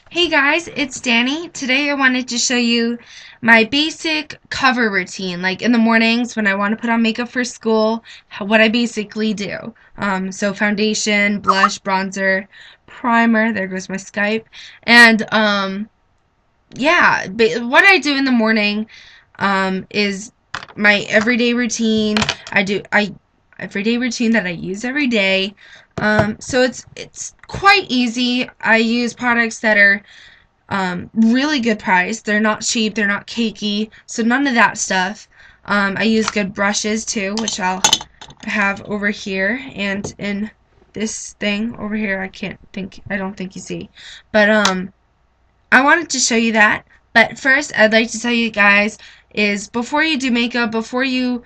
Hey guys, it's Danny. Today I wanted to show you my basic cover routine, like in the mornings when I want to put on makeup for school, what I basically do. So foundation, blush, bronzer, primer, there goes my Skype, and yeah, what I do in the morning is my everyday routine. I everyday routine that I use every day. So it's quite easy. I use products that are really good price. They're not cheap. They're not cakey. So none of that stuff. I use good brushes too, which I'll have over here and in this thing over here. I don't think you see, but I wanted to show you that. But first, I'd like to tell you guys is before you do makeup, before you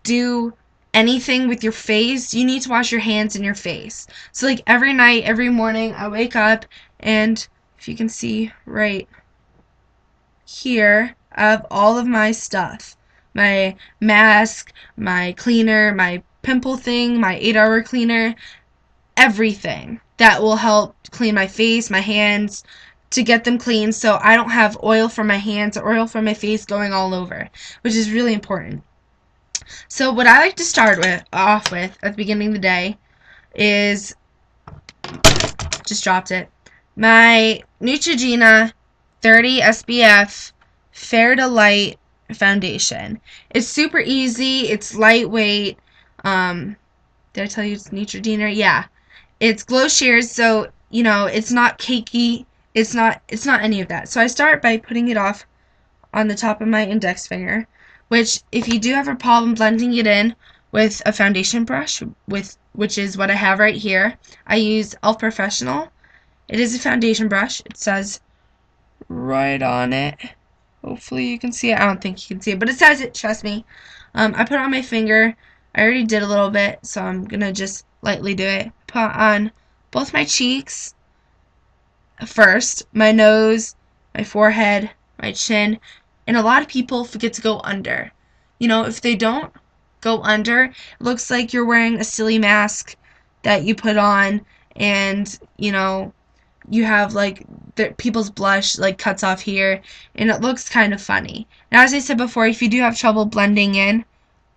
do anything with your face, you need to wash your hands and your face. So like every night, every morning, I wake up and if you can see right here, I have all of my stuff. My mask, my cleaner, my pimple thing, my 8-hour cleaner, everything that will help clean my face, my hands, to get them clean so I don't have oil from my hands or oil from my face going all over, which is really important. So what I like to start off with at the beginning of the day is, just dropped it, my Neutrogena 30 SPF Fair to Light foundation. It's super easy. It's lightweight. Did I tell you it's Neutrogena? Yeah. It's glow shears, so it's not cakey. It's not any of that. So I start by putting it off on the top of my index finger, which if you do have a problem blending it in with a foundation brush, which is what I have right here, I use Elf Professional. It is a foundation brush. It says right on it. Hopefully you can see it. I don't think you can see it, but it says it, trust me. I put it on my finger. I already did a little bit, so I'm going to just lightly do it. Put on both my cheeks first, my nose, my forehead, my chin, and a lot of people forget to go under. If they don't go under, it looks like you're wearing a silly mask that you put on, and you have like people's blush like cuts off here, and it looks kind of funny. Now, as I said before, if you do have trouble blending in,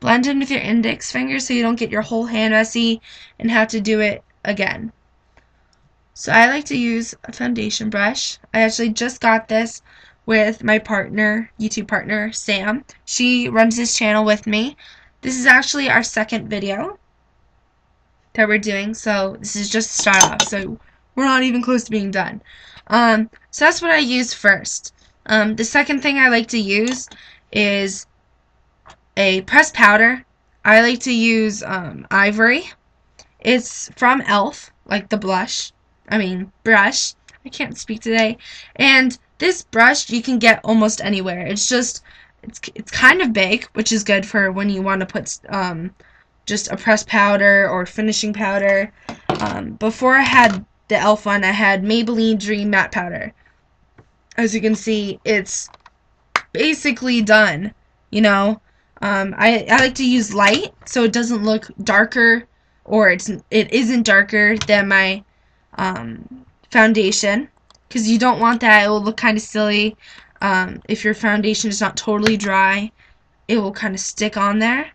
blend in with your index finger so you don't get your whole hand messy and have to do it again. So I like to use a foundation brush. I actually just got this with my YouTube partner, Sam. She runs this channel with me. This is actually our second video that we're doing, so this is just a start off. So we're not even close to being done. So that's what I use first. The second thing I like to use is a pressed powder. I like to use Ivory. It's from Elf, like the brush. I can't speak today. And this brush you can get almost anywhere. It's kind of big, which is good for when you want to put just a pressed powder or finishing powder. Before I had the Elf one, I had Maybelline Dream Matte Powder. As you can see, it's basically done. I like to use light so it doesn't look darker, or it isn't darker than my foundation, because you don't want that. It will look kind of silly. If your foundation is not totally dry, it will kind of stick on there.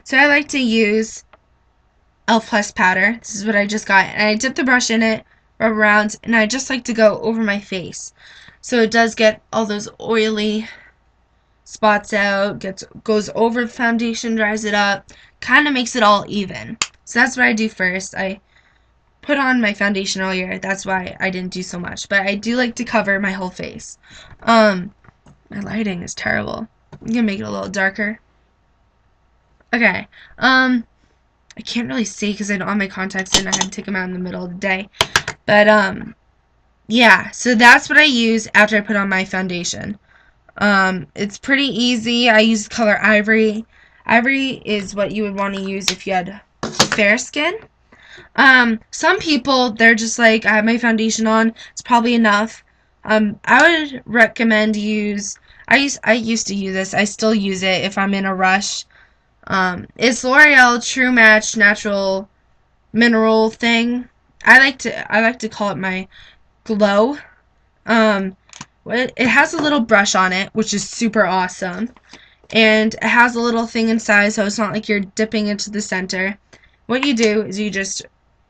So I like to use Elf Plus powder. This is what I just got, and I dip the brush in it, rub around, and I just like to go over my face, so it does get all those oily spots out, goes over the foundation, dries it up, kind of makes it all even. So that's what I do first. I put on my foundation earlier. That's why I didn't do so much, but I do like to cover my whole face. My lighting is terrible. I'm gonna make it a little darker. Okay. I can't really see because I don't have my contacts in. I had to take them out in the middle of the day. But yeah. So that's what I use after I put on my foundation. It's pretty easy. I use the color Ivory. Ivory is what you would want to use if you had fair skin. Some people, they're just like, I have my foundation on, it's probably enough. I would recommend I used to use this, I still use it if I'm in a rush. It's L'Oreal True Match Natural Mineral thing. I like to call it my Glow. It has a little brush on it, which is super awesome. And it has a little thing inside, so it's not like you're dipping into the center. What you do is you just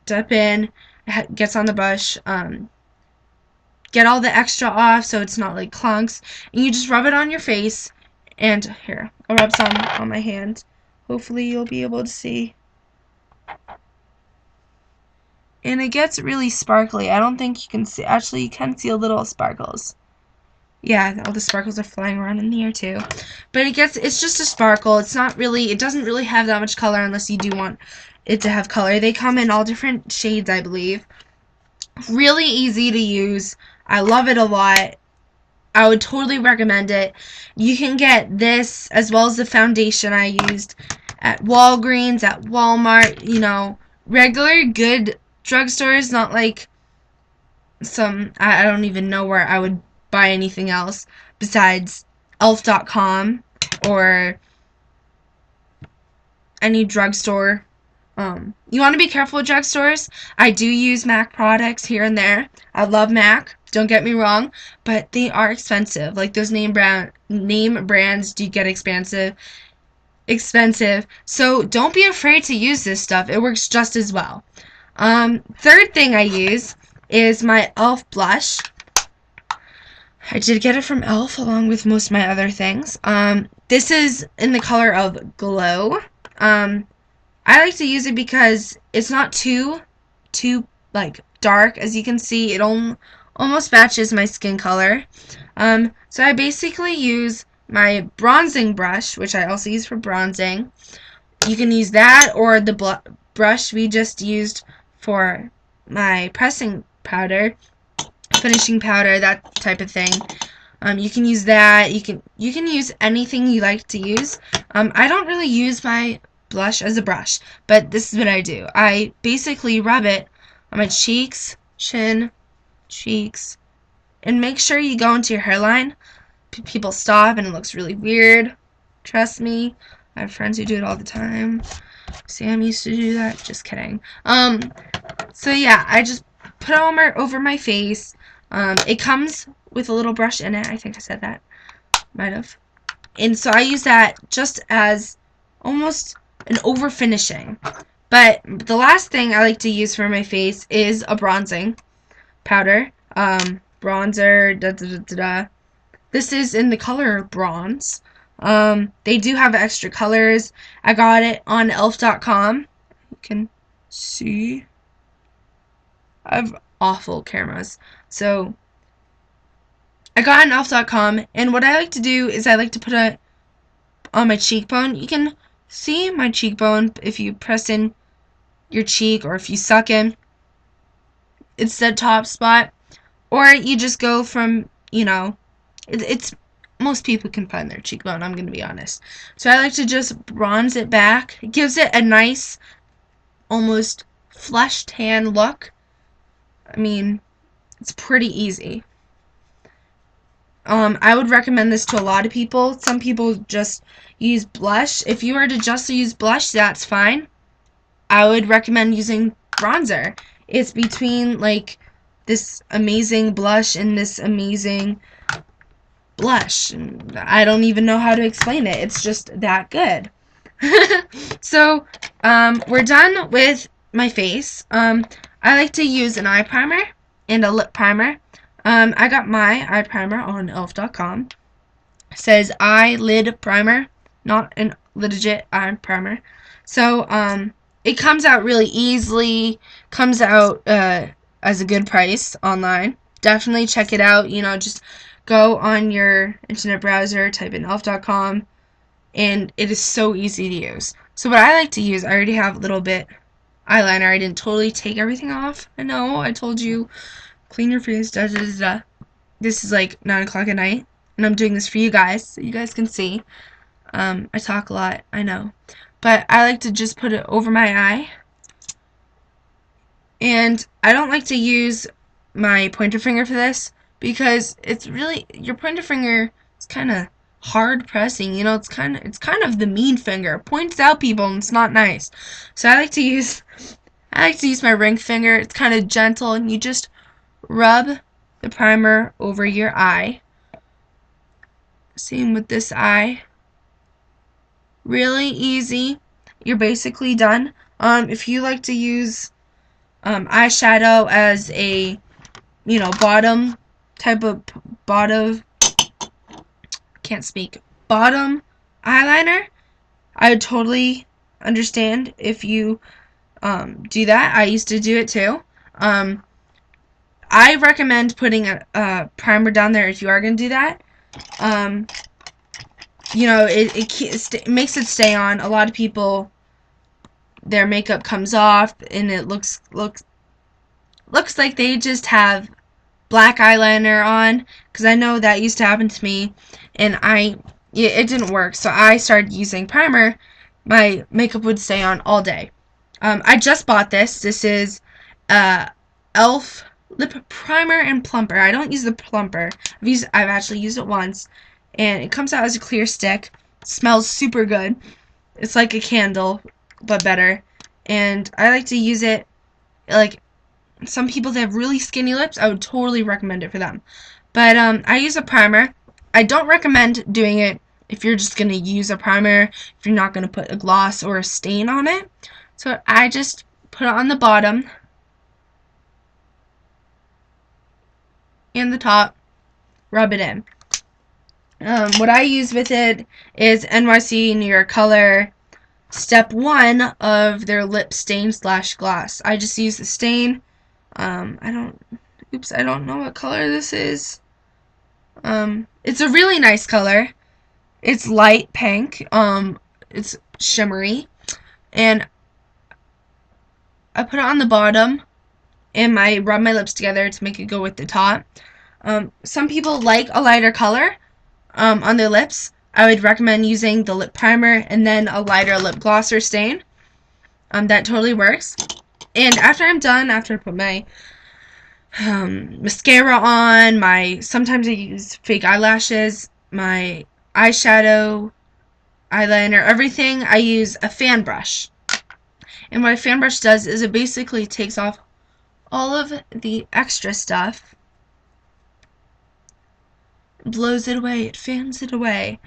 dip in, it gets on the brush, get all the extra off so it's not like clunks, and you just rub it on your face. And here, I'll rub some on my hand. Hopefully you'll be able to see. And it gets really sparkly. I don't think you can see. Actually, you can see a little sparkles. Yeah, all the sparkles are flying around in the air too. But it's just a sparkle. It doesn't really have that much color unless you do want it to have color. They come in all different shades, I believe. Really easy to use. I love it a lot. I would totally recommend it. You can get this as well as the foundation I used at Walgreens, at Walmart, regular good drugstores, not like I don't even know where I would buy anything else besides elf.com or any drugstore. You want to be careful with drugstores. I do use MAC products here and there. I love MAC, don't get me wrong, but they are expensive. Like those name brands do get expensive. So don't be afraid to use this stuff. It works just as well. Third thing I use is my e.l.f. blush. I did get it from e.l.f. along with most of my other things. This is in the color of Glow. I like to use it because it's not too like dark. As you can see, it almost matches my skin color. So I basically use my bronzing brush, which I also use for bronzing. You can use that or the brush we just used for my pressing powder, finishing powder, that type of thing. You can use that. You can use anything you like to use. I don't really use my blush as a brush, but this is what I do. I basically rub it on my cheeks, chin, cheeks, and make sure you go into your hairline. People stop and it looks really weird. Trust me, I have friends who do it all the time. Sam used to do that. Just kidding. So yeah, I just put it over my face. It comes with a little brush in it. I think I said that. Might have. And so I use that just as almost an over finishing. But the last thing I like to use for my face is a bronzing powder. Bronzer. This is in the color bronze. They do have extra colors. I got it on elf.com. You can see. I have awful cameras. So I got it on elf.com, and what I like to do is I like to put it on my cheekbone. You can see my cheekbone if you press in your cheek or if you suck in. It's the top spot. Or you just go from, it's most people can find their cheekbone, I'm going to be honest. So I like to just bronze it back. It gives it a nice, almost flesh tan look. I mean, it's pretty easy. I would recommend this to a lot of people. Some people just use blush. If you were to just use blush, that's fine. I would recommend using bronzer. It's between, like, this amazing blush and this amazing blush. I don't even know how to explain it. It's just that good. So, we're done with my face. I like to use an eye primer and a lip primer. I got my eye primer on elf.com. It says eyelid primer, not a legit eye primer. So, it comes out really easily, comes out as a good price online. Definitely check it out. Just go on your internet browser, type in elf.com, and it is so easy to use. So what I like to use, I already have a little bit eyeliner. I didn't totally take everything off. I know, I told you, clean your face, da da da da. This is like 9 o'clock at night, and I'm doing this for you guys, so you guys can see. I talk a lot, I know. But I like to just put it over my eye. And I don't like to use my pointer finger for this because it's really, your pointer finger is kind of hard pressing, it's kind of the mean finger. It points out people and it's not nice. So I like to use my ring finger. It's kind of gentle, and you just rub the primer over your eye. Same with this eye. Really easy. You're basically done. If you like to use eyeshadow as a, bottom type of can't speak, bottom eyeliner, I would totally understand if you do that. I used to do it too. I recommend putting a primer down there if you are going to do that. It makes it stay on. A lot of people, their makeup comes off and it looks like they just have black eyeliner on, because I know that used to happen to me, and it didn't work. So I started using primer. My makeup would stay on all day. I just bought this. This is e.l.f. lip primer and plumper. I don't use the plumper. I've actually used it once, and it comes out as a clear stick. It smells super good. It's like a candle, but better. And I like to use it, like, some people that have really skinny lips, I would totally recommend it for them. But I use a primer. I don't recommend doing it if you're just going to use a primer, if you're not going to put a gloss or a stain on it. So I just put it on the bottom and the top, rub it in. What I use with it is NYC New York Color Step 1 of their lip stain / gloss. I just use the stain. I don't know what color this is. It's a really nice color. It's light pink. It's shimmery. And I put it on the bottom, and I rub my lips together to make it go with the top. Some people like a lighter color on their lips. I would recommend using the lip primer and then a lighter lip gloss or stain. That totally works. And after I'm done, after I put my mascara on, sometimes I use fake eyelashes, my eyeshadow, eyeliner, everything, I use a fan brush. And what a fan brush does is it basically takes off all of the extra stuff, blows it away, it fans it away,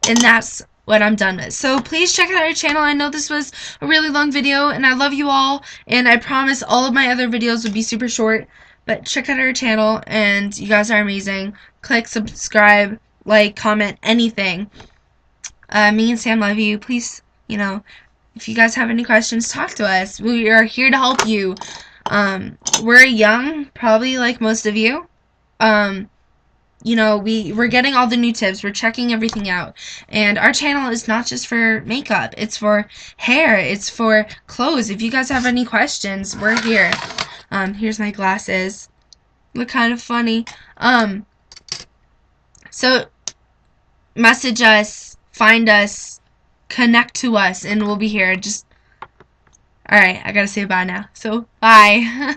and that's what I'm done with. So please check out our channel. I know this was a really long video, and I love you all, and I promise all of my other videos would be super short, but check out our channel, and you guys are amazing. Click subscribe, like, comment, anything. Me and Sam love you. Please, if you guys have any questions, talk to us. We are here to help you. We're young, probably like most of you. We're getting all the new tips. We're checking everything out. And our channel is not just for makeup. It's for hair. It's for clothes. If you guys have any questions, we're here. Here's my glasses. Look kind of funny. So message us, find us, connect to us, and we'll be here. Alright, I gotta say bye now. So, bye.